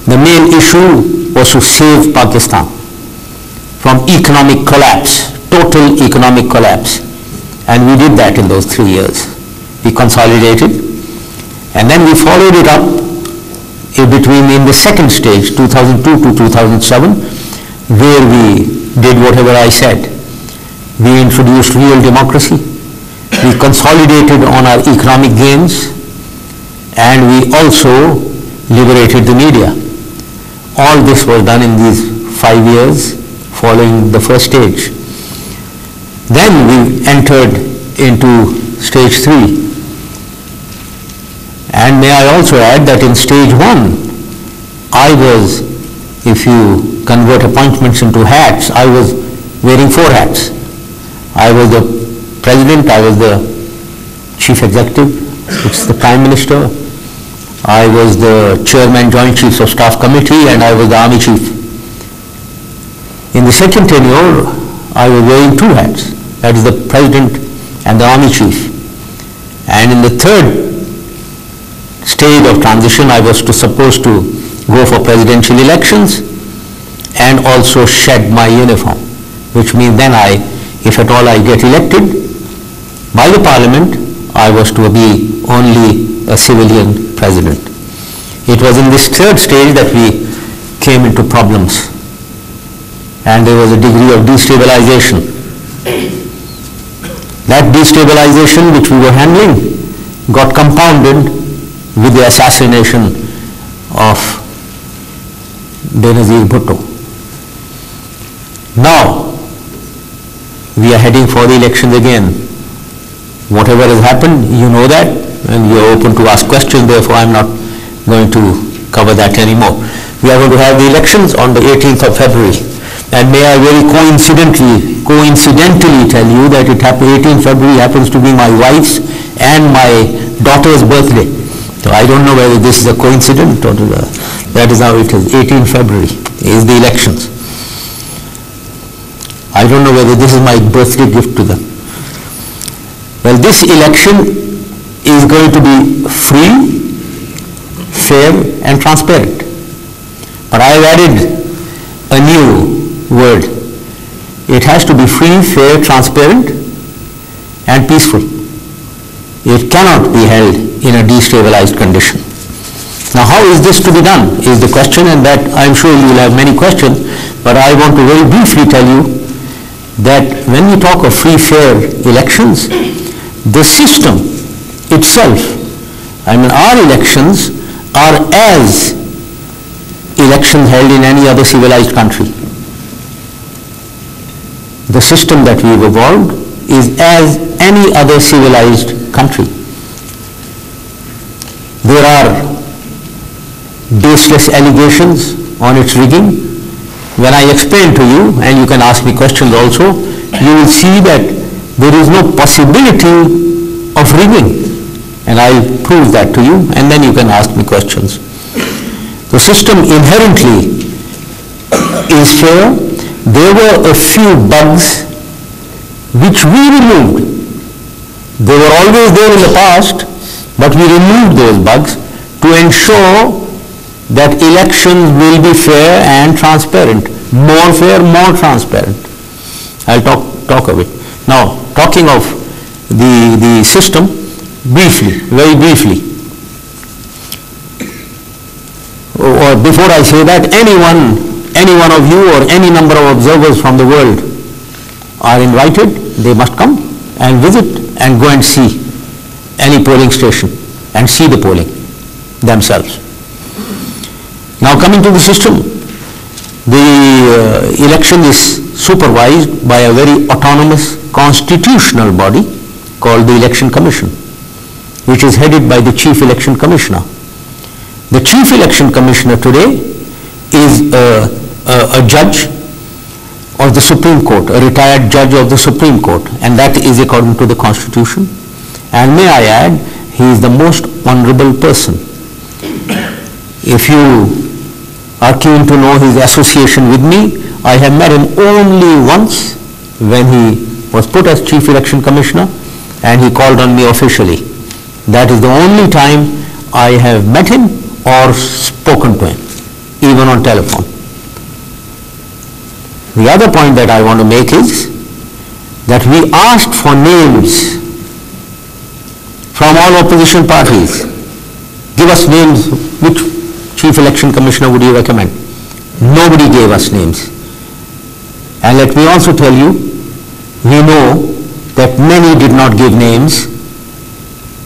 The main issue was to save Pakistan from economic collapse, total economic collapse. And we did that in those 3 years. We consolidated, and then we followed it up in the second stage, 2002 to 2007, where we did whatever I said. We introduced real democracy, we consolidated on our economic gains, and we also liberated the media. All this was done in these 5 years following the first stage. Then we entered into stage 3. And may I also add that in stage 1, I was, if you convert appointments into hats, I was wearing 4 hats. I was the president, I was the chief executive, it's the prime minister, I was the chairman, joint chiefs of staff committee, and I was the army chief. In the second tenure, I was wearing 2 hats, that is the president and the army chief. And in the third stage of transition, I was supposed to go for presidential elections and also shed my uniform, which means then if at all I get elected by the parliament, I was to be only a civilian president. It was in this third stage that we came into problems, and there was a degree of destabilization. That destabilization which we were handling got compounded with the assassination of Benazir Bhutto. Now, we are heading for the elections again. Whatever has happened, you know that, and you are open to ask questions, therefore I am not going to cover that anymore. We are going to have the elections on the 18th of February. And may I very coincidentally tell you that 18th February happens to be my wife's and my daughter's birthday. So I don't know whether this is a coincidence or that is how it is. 18th February is the elections. I don't know whether this is my birthday gift to them. Well, this election is going to be free, fair, and transparent. But I have added a new word. It has to be free, fair, transparent, and peaceful. It cannot be held in a destabilized condition. Now, how is this to be done is the question, and that I'm sure you will have many questions, but I want to very briefly tell you that when we talk of free, fair elections, the system itself, our elections are as elections held in any other civilized country. The system that we've evolved is as any other civilized country. There are baseless allegations on its rigging. When I explain to you, and you can ask me questions also, you will see that there is no possibility of rigging. And I'll prove that to you, and then you can ask me questions. The system inherently is fair. There were a few bugs which we removed. They were always there in the past, but we removed those bugs to ensure that elections will be fair and transparent. More fair, more transparent. I'll talk of it. Now, talking of the system, briefly, very briefly. Or before I say that, any one of you or any number of observers from the world are invited. They must come and visit and go and see any polling station and see the polling themselves. Now, coming to the system, the election is supervised by a very autonomous constitutional body called the Election Commission, which is headed by the Chief Election Commissioner. The Chief Election Commissioner today is a judge of the Supreme Court, a retired judge of the Supreme Court, and that is according to the Constitution. And may I add, he is the most honorable person. If you are keen to know his association with me, I have met him only once when he was put as Chief Election Commissioner and he called on me officially. That is the only time I have met him or spoken to him. even on telephone. The other point that I want to make is that we asked for names from all opposition parties. Give us names. Which Chief Election Commissioner would you recommend? Nobody gave us names. And let me also tell you, we know that many did not give names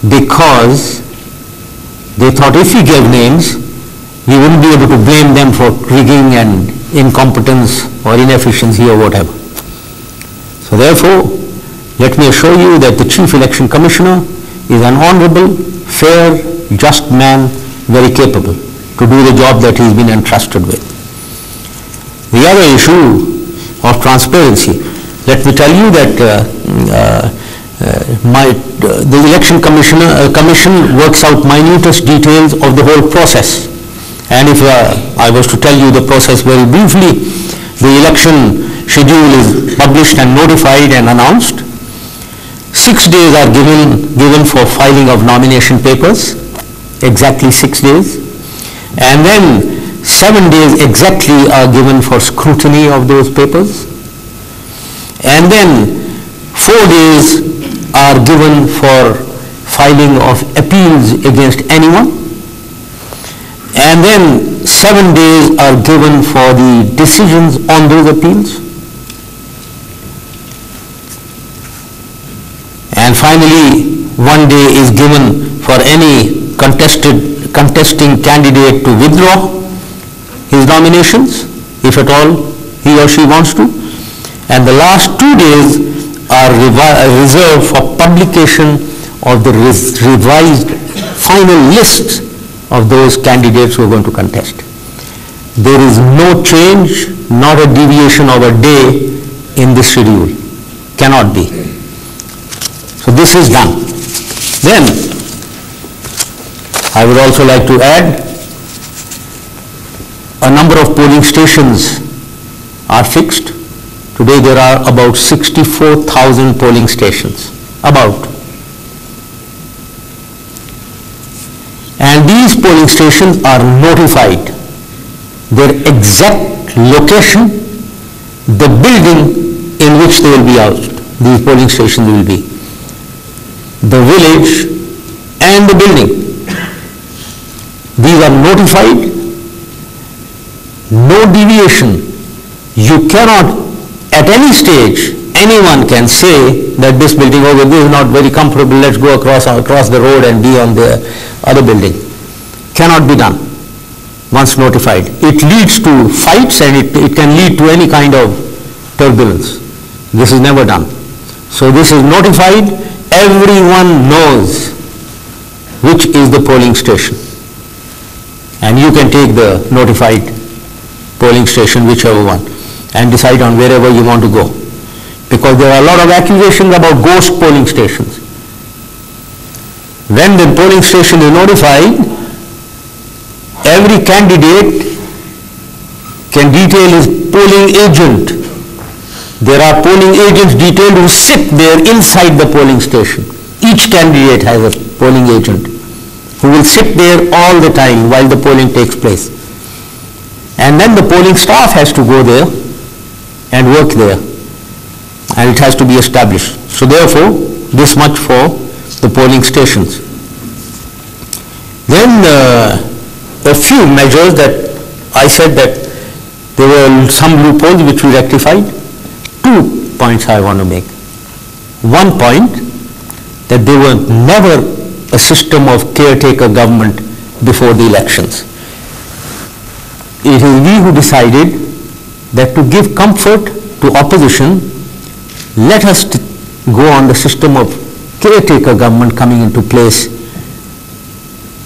because they thought if we gave names, we wouldn't be able to blame them for rigging and incompetence or inefficiency or whatever. So therefore, let me assure you that the Chief Election Commissioner is an honorable, fair, just man, very capable to do the job that he's been entrusted with. The other issue of transparency, let me tell you that the Election Commission works out minutest details of the whole process. And if I was to tell you the process very briefly, the election schedule is published and notified and announced. 6 days are given for filing of nomination papers, exactly 6 days. And then 7 days exactly are given for scrutiny of those papers. And then 4 days are given for filing of appeals against anyone. And then 7 days are given for the decisions on those appeals. And finally, 1 day is given for any contesting candidate to withdraw his nominations, if at all he or she wants to. And the last 2 days are reserved for publication of the revised final lists of those candidates who are going to contest. There is no change, not a deviation of a day in this schedule. Cannot be. So this is done. Then I would also like to add a number of polling stations are fixed. Today there are about 64,000 polling stations, about. And these polling stations are notified, their exact location, the building in which they will be housed, these polling stations will be, the village and the building. These are notified, no deviation. You cannot, at any stage, anyone can say that this building over there is not very comfortable, let's go across the road and be on the other building. Cannot be done once notified. It leads to fights and it can lead to any kind of turbulence. This is never done. So this is notified, everyone knows which is the polling station. And you can take the notified polling station, whichever one, and decide on wherever you want to go. Because there are a lot of accusations about ghost polling stations. When the polling station is notified, every candidate can detail his polling agent. There are polling agents detailed who sit there inside the polling station. Each candidate has a polling agent who will sit there all the time while the polling takes place. And then the polling staff has to go there and work there, and it has to be established. So therefore, this much for the polling stations. Then a few measures that I said that there were some loopholes which we rectified. 2 points I want to make. One point, that there was never a system of caretaker government before the elections. It is we who decided that to give comfort to opposition, let us go on the system of caretaker government coming into place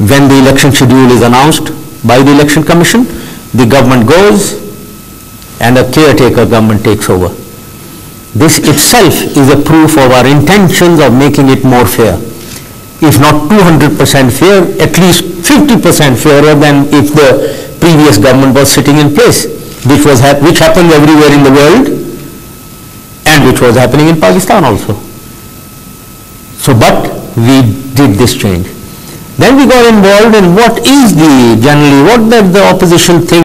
when the election schedule is announced by the Election Commission. The government goes and a caretaker government takes over. This itself is a proof of our intentions of making it more fair. If not 200% fair, at least 50% fairer than if the previous government was sitting in place, which happened everywhere in the world and which was happening in Pakistan also. So, but we did this change. Then we got involved in what does the opposition think